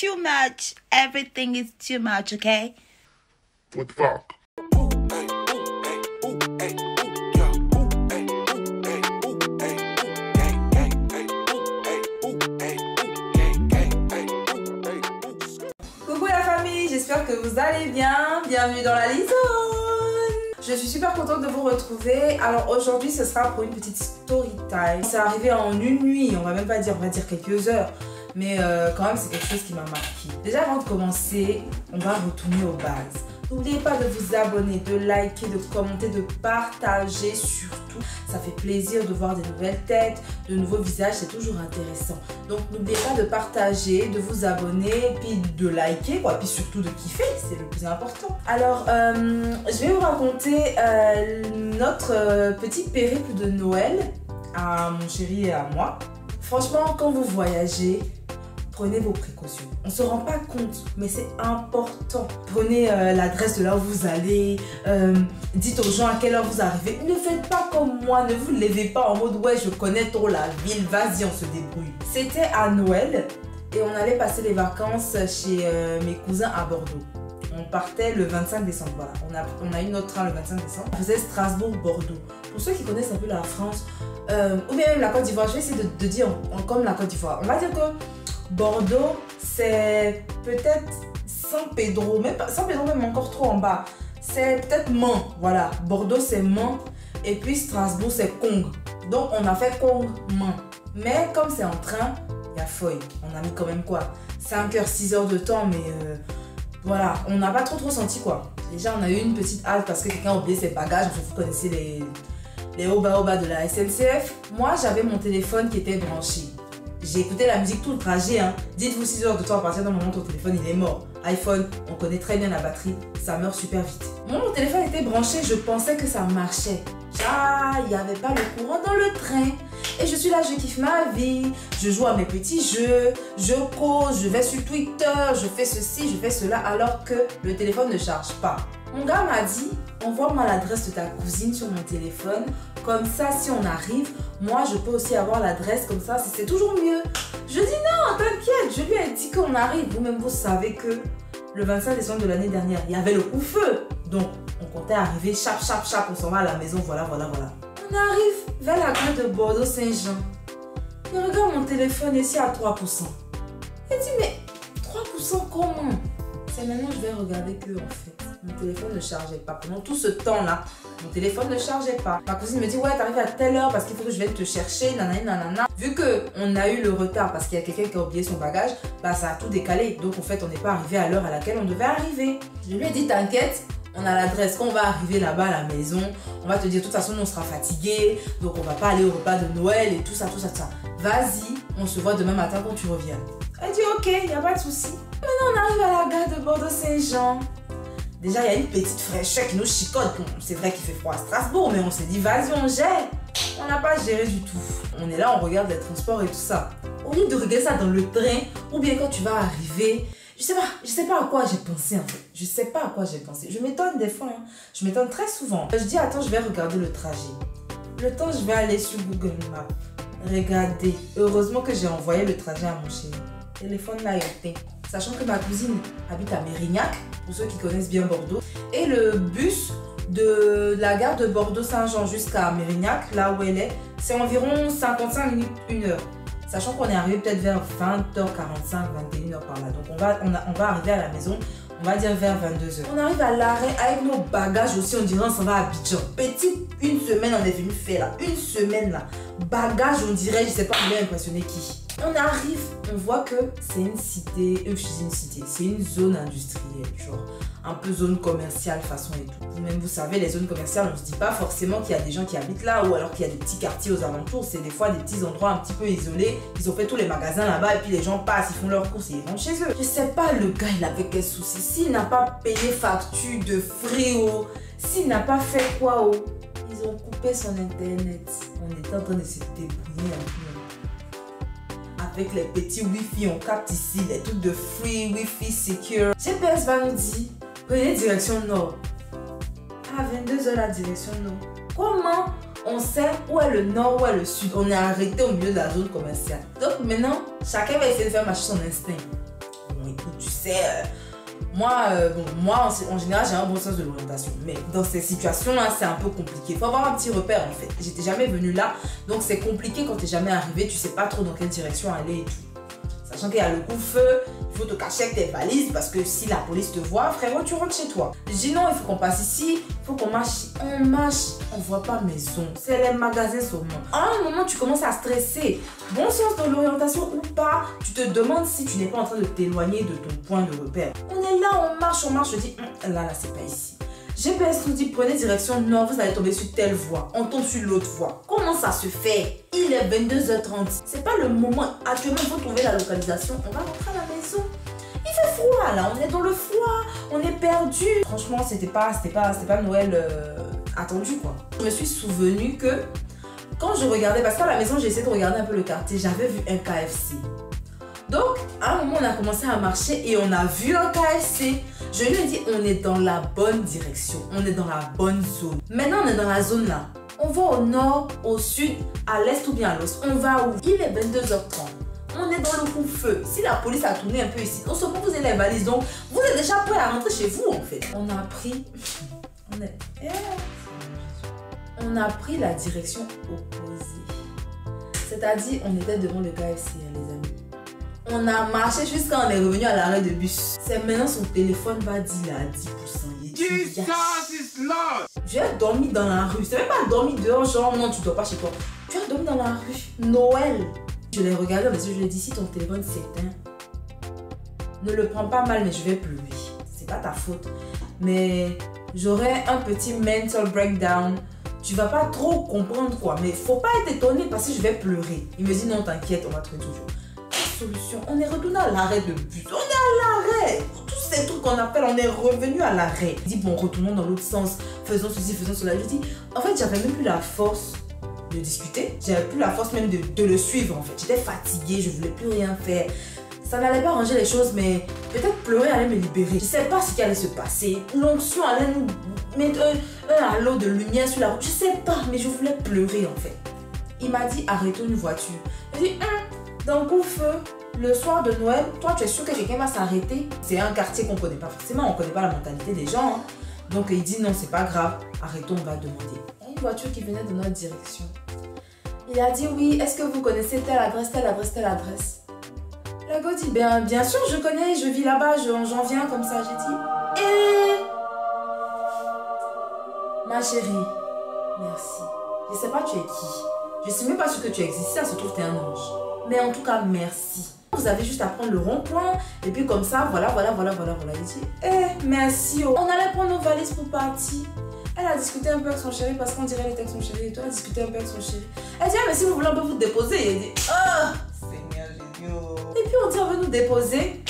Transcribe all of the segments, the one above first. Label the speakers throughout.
Speaker 1: too much. Everything is too much, okay?
Speaker 2: What the fuck?
Speaker 3: Coucou la famille, j'espère que vous allez bien. Bienvenue dans la Lizone. Je suis super contente de vous retrouver. Alors aujourd'hui, ce sera pour une petite story time. C'est arrivé en une nuit, on va même pas dire, on va dire quelques heures. Mais quand même, c'est quelque chose qui m'a marqué. Déjà, avant de commencer, on va retourner aux bases. N'oubliez pas de vous abonner, de liker, de commenter, de partager surtout. Ça fait plaisir de voir des nouvelles têtes, de nouveaux visages, c'est toujours intéressant. Donc n'oubliez pas de partager, de vous abonner, puis de liker, quoi, puis surtout de kiffer, c'est le plus important. Alors, je vais vous raconter notre petit périple de Noël à mon chéri et à moi. Franchement, quand vous voyagez, prenez vos précautions. On ne se rend pas compte, mais c'est important. Prenez l'adresse de là où vous allez. Dites aux gens à quelle heure vous arrivez. Ne faites pas comme moi. Ne vous levez pas en mode « Ouais, je connais trop la ville. Vas-y, on se débrouille. » C'était à Noël et on allait passer les vacances chez mes cousins à Bordeaux. On partait le 25 décembre. Voilà. On a eu notre train le 25 décembre. On faisait Strasbourg-Bordeaux. Pour ceux qui connaissent un peu la France, ou bien même la Côte d'Ivoire, je vais essayer de dire comme la Côte d'Ivoire. On va dire que Bordeaux, c'est peut-être San Pedro, même pas, San Pedro même encore trop en bas. C'est peut-être Mans, voilà. Bordeaux, c'est Mans. Et puis Strasbourg, c'est Cong. Donc, on a fait Cong-Mans. Mais comme c'est en train, il y a Foy. On a mis quand même quoi 5 heures, 6 heures de temps, mais voilà. On n'a pas trop senti quoi. Déjà, on a eu une petite halte parce que quelqu'un a oublié ses bagages. Vous connaissez les oba-oba de la SNCF. Moi, j'avais mon téléphone qui était branché. J'ai écouté la musique tout le trajet. Hein. Dites-vous 6 heures de temps à partir d'un moment où ton téléphone il est mort. iPhone, on connaît très bien la batterie, ça meurt super vite. Moi, mon téléphone était branché, je pensais que ça marchait. Ah, il n'y avait pas le courant dans le train. Et je suis là, je kiffe ma vie. Je joue à mes petits jeux, je cause, je vais sur Twitter, je fais ceci, je fais cela, alors que le téléphone ne charge pas. Mon gars m'a dit, envoie-moi l'adresse de ta cousine sur mon téléphone. Comme ça, si on arrive, moi, je peux aussi avoir l'adresse comme ça. C'est toujours mieux. Je dis non, t'inquiète. Je lui ai dit qu'on arrive. Vous-même, vous savez que le 25 décembre de l'année dernière, il y avait le coup-feu. Donc, on comptait arriver, chap, on s'en va à la maison. Voilà. On arrive vers la gare de Bordeaux-Saint-Jean. Je regarde mon téléphone ici à 3%. Il dit, mais 3% comment? C'est maintenant que je vais regarder que, en fait, mon téléphone ne chargeait pas. Pendant tout ce temps-là, mon téléphone ne chargeait pas. Ma cousine me dit, ouais, t'arrives à telle heure parce qu'il faut que je vienne te chercher, nanana. Vu qu'on a eu le retard parce qu'il y a quelqu'un qui a oublié son bagage, bah ça a tout décalé. Donc, en fait, on n'est pas arrivé à l'heure à laquelle on devait arriver. Je lui ai dit, t'inquiète, on a l'adresse. Quand on va arriver là-bas à la maison, on va te dire, de toute façon, on sera fatigué. Donc, on va pas aller au repas de Noël et tout ça. Vas-y, on se voit demain matin quand tu reviens. Elle dit, ok, il n'y a pas de souci. Maintenant, on arrive à la gare de Bordeaux-Saint-Jean. Déjà, il y a une petite fraîcheur qui nous chicote. C'est vrai qu'il fait froid à Strasbourg, mais on s'est dit, vas-y, on gère. On n'a pas géré du tout. On est là, on regarde les transports et tout ça. Au lieu de regarder ça dans le train, ou bien quand tu vas arriver, je sais pas à quoi j'ai pensé en fait. Je sais pas à quoi j'ai pensé. Je m'étonne des fois. Hein. Je m'étonne très souvent. Je dis, attends, je vais regarder le trajet. Le temps, je vais aller sur Google Maps. Regardez. Heureusement que j'ai envoyé le trajet à mon chéri. Téléphone là, éteint. Sachant que ma cousine habite à Mérignac, pour ceux qui connaissent bien Bordeaux. Et le bus de la gare de Bordeaux-Saint-Jean jusqu'à Mérignac, là où elle est, c'est environ 55 minutes, 1 heure. Sachant qu'on est arrivé peut-être vers 20h45, 21h par là. Donc on va arriver à la maison, on va dire vers 22h. On arrive à l'arrêt avec nos bagages aussi, on dirait on s'en va à Abidjan. Petite, une semaine on est venu faire là, une semaine là. Bagages on dirait, je sais pas, on est impressionné qui. On arrive, on voit que c'est une cité, c'est une zone industrielle, genre un peu zone commerciale façon et tout. Vous-même vous savez, les zones commerciales, on ne se dit pas forcément qu'il y a des gens qui habitent là ou alors qu'il y a des petits quartiers aux alentours. C'est des fois des petits endroits un petit peu isolés. Ils ont fait tous les magasins là-bas et puis les gens passent, ils font leurs courses et ils rentrent chez eux. Je sais pas le gars, il avait quel souci. S'il n'a pas payé facture de frais, s'il n'a pas fait quoi, ils ont coupé son internet. On était en train de se débrouiller un peu. Avec les petits wifi, on capte ici, les trucs de free, wifi secure. GPS va nous dire, prenez direction nord. À 22h la direction nord. Comment on sait où est le nord, où est le sud? On est arrêté au milieu de la zone commerciale. Donc maintenant, chacun va essayer de faire marcher son instinct. bon, écoute, tu sais, moi, en général, j'ai un bon sens de l'orientation. Mais dans ces situations-là, c'est un peu compliqué. Il faut avoir un petit repère, en fait. J'étais jamais venue là, donc c'est compliqué quand tu n'es jamais arrivé. Tu sais pas trop dans quelle direction aller et tout. Sachant qu'il y a le coup-feu, il faut te cacher avec tes valises parce que si la police te voit, frérot, tu rentres chez toi. Je dis non, il faut qu'on passe ici, il faut qu'on marche. On marche, on voit pas maison. C'est les magasins seulement. À un moment, tu commences à stresser. Bon sens de l'orientation ou pas, tu te demandes si tu n'es pas en train de t'éloigner de ton point de repère. On est là, on marche. Je dis, là, c'est pas ici. GPS nous dit prenez direction nord, vous allez tomber sur telle voie. On tombe sur l'autre voie. Comment ça se fait? Il est 22h30. C'est pas le moment. Actuellement, il faut trouver la localisation. On va rentrer à la maison. Il fait froid là, on est dans le froid, on est perdu. Franchement, c'était pas Noël attendu quoi. Je me suis souvenu que quand je regardais, parce qu'à la maison j'ai essayé de regarder un peu le quartier, j'avais vu un KFC. Donc à un moment on a commencé à marcher et on a vu un KFC. Je lui ai dit on est dans la bonne direction, on est dans la bonne zone. Maintenant on est dans la zone là. On va au nord, au sud, à l'est ou bien à l'ouest. On va où? Il est 22h30. On est dans le coup-feu. Si la police a tourné un peu ici, non seulement vous avez les valises, donc vous êtes déjà prêts à rentrer chez vous en fait. On a pris... On a pris la direction opposée. C'est-à-dire, on était devant le KFC, les amis. On a marché jusqu'à on est revenu à l'arrêt de bus. C'est maintenant son téléphone va dire à 10%.
Speaker 2: Jesus is Lord!
Speaker 3: Tu as dormi dans la rue. C'est même pas dormi dehors, genre non, tu dors pas chez toi. Tu as dormi dans la rue. Noël. Je l'ai regardé parce que je lui ai dit si ton téléphone s'éteint, ne le prends pas mal, mais je vais pleurer. C'est pas ta faute. Mais j'aurai un petit mental breakdown. Tu vas pas trop comprendre quoi. Mais faut pas être étonné parce que je vais pleurer. Il me dit non, t'inquiète, on va trouver toujours. Solution. On est retourné à l'arrêt de bus. On est à l'arrêt. Tous ces trucs qu'on appelle, on est revenu à l'arrêt. Il dit bon, retournons dans l'autre sens. Faisons ceci, faisons cela. Je dis en fait, j'avais même plus la force de discuter. J'avais plus la force même de le suivre en fait. J'étais fatiguée, je voulais plus rien faire. Ça n'allait pas ranger les choses, mais peut-être pleurer allait me libérer. Je sais pas ce qui allait se passer. L'onction allait nous mettre un halo de lumière sur la route. Je sais pas, mais je voulais pleurer en fait. Il m'a dit arrêtons une voiture. Il dit dans le coup-feu, le soir de Noël, toi tu es sûr que quelqu'un va s'arrêter? C'est un quartier qu'on connaît pas forcément, on connaît pas la mentalité des gens. Hein. Donc il dit non, c'est pas grave, arrêtons, on va demander. Il y a une voiture qui venait de notre direction. Il a dit oui, est-ce que vous connaissez telle adresse, telle adresse, telle adresse? Le gars dit bien sûr je connais, je vis là-bas, j'en viens comme ça. J'ai dit ma chérie, merci. Je sais pas tu es qui, je sais même pas ce que tu existes, si ça se trouve t'es un ange. Mais en tout cas merci. Vous avez juste à prendre le rond-point et puis comme ça, voilà. Il dit merci. On allait prendre nos valises pour partir. Elle a discuté un peu avec son chéri parce qu'on dirait elle était avec son chéri et toi elle a discuté un peu avec son chéri. Elle dit mais si vous voulez on peut vous déposer. Et elle dit Seigneur Jésus. Et puis on dit on veut nous déposer.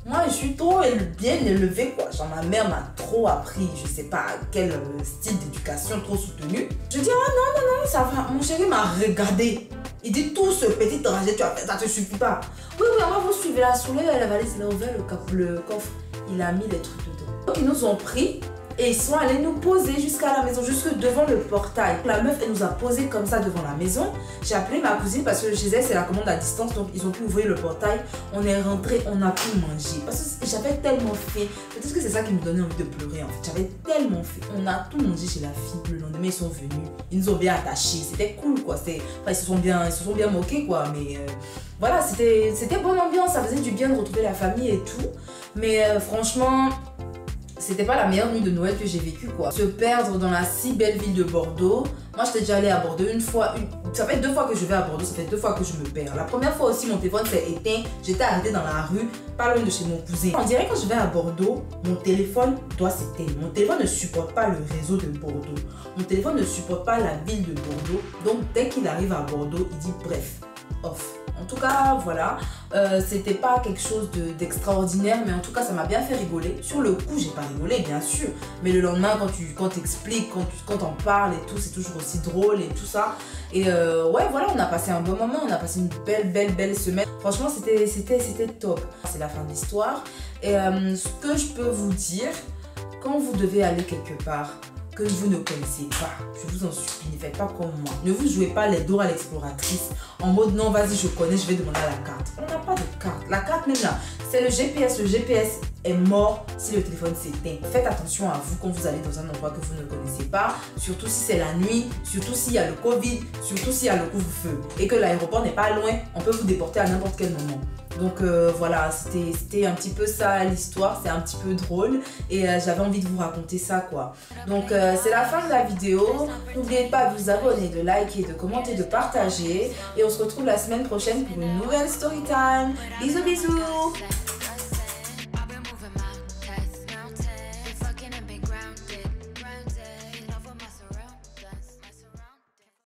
Speaker 3: Moi je suis trop bien élevée quoi. Genre ma mère m'a trop appris, je sais pas quel style d'éducation trop soutenu. Je dis non ça va. Mon chéri m'a regardé. Il dit tout ce petit trajet tu as fait, ça te suffit pas. Oui on va vous suivre. Il a soulève la valise, il a ouvert le coffre, il a mis les trucs dedans. Donc ils nous ont pris. Et ils sont allés nous poser jusqu'à la maison, jusque devant le portail. La meuf, elle nous a posé comme ça devant la maison. J'ai appelé ma cousine parce que chez elle, c'est la commande à distance. Donc, ils ont pu ouvrir le portail. On est rentré, on a pu manger. Parce que j'avais tellement faim. Peut-être que c'est ça qui me donnait envie de pleurer en fait. J'avais tellement faim. On a tout mangé chez la fille. Le lendemain, ils sont venus. Ils nous ont bien attachés. C'était cool quoi. Enfin, ils se sont bien moqués quoi. Mais voilà, c'était bonne ambiance. Ça faisait du bien de retrouver la famille et tout. Mais franchement... C'était pas la meilleure nuit de Noël que j'ai vécue quoi. Se perdre dans la si belle ville de Bordeaux. Moi j'étais déjà allée à Bordeaux une fois. Ça fait 2 fois que je vais à Bordeaux, ça fait 2 fois que je me perds. La première fois aussi mon téléphone s'est éteint. J'étais arrêtée dans la rue, pas loin de chez mon cousin. On dirait que quand je vais à Bordeaux, mon téléphone doit s'éteindre. Mon téléphone ne supporte pas le réseau de Bordeaux. Mon téléphone ne supporte pas la ville de Bordeaux. Donc dès qu'il arrive à Bordeaux, il dit bref, off. En tout cas, voilà, c'était pas quelque chose d'extraordinaire, mais en tout cas, ça m'a bien fait rigoler. Sur le coup, j'ai pas rigolé, bien sûr. Mais le lendemain, quand t'expliques, quand t'en parles et tout, c'est toujours aussi drôle et tout ça. Et ouais, voilà, on a passé un bon moment, on a passé une belle semaine. Franchement, c'était top. C'est la fin de l'histoire. Et ce que je peux vous dire, quand vous devez aller quelque part, que vous ne connaissez pas. Je vous en supplie, ne faites pas comme moi. Ne vous jouez pas les Dora l'exploratrice en mode non, vas-y, je connais, je vais demander à la carte. On n'a pas de carte. La carte même là, c'est le GPS. Le GPS est mort si le téléphone s'éteint. Faites attention à vous quand vous allez dans un endroit que vous ne connaissez pas, surtout si c'est la nuit, surtout s'il y a le Covid, surtout s'il y a le couvre-feu et que l'aéroport n'est pas loin, on peut vous déporter à n'importe quel moment. Donc voilà, c'était un petit peu ça l'histoire, c'est un petit peu drôle et j'avais envie de vous raconter ça quoi. Donc c'est la fin de la vidéo. N'oubliez pas de vous abonner, de liker, de commenter, de partager et on se retrouve la semaine prochaine pour une nouvelle story time. Bisous bisous.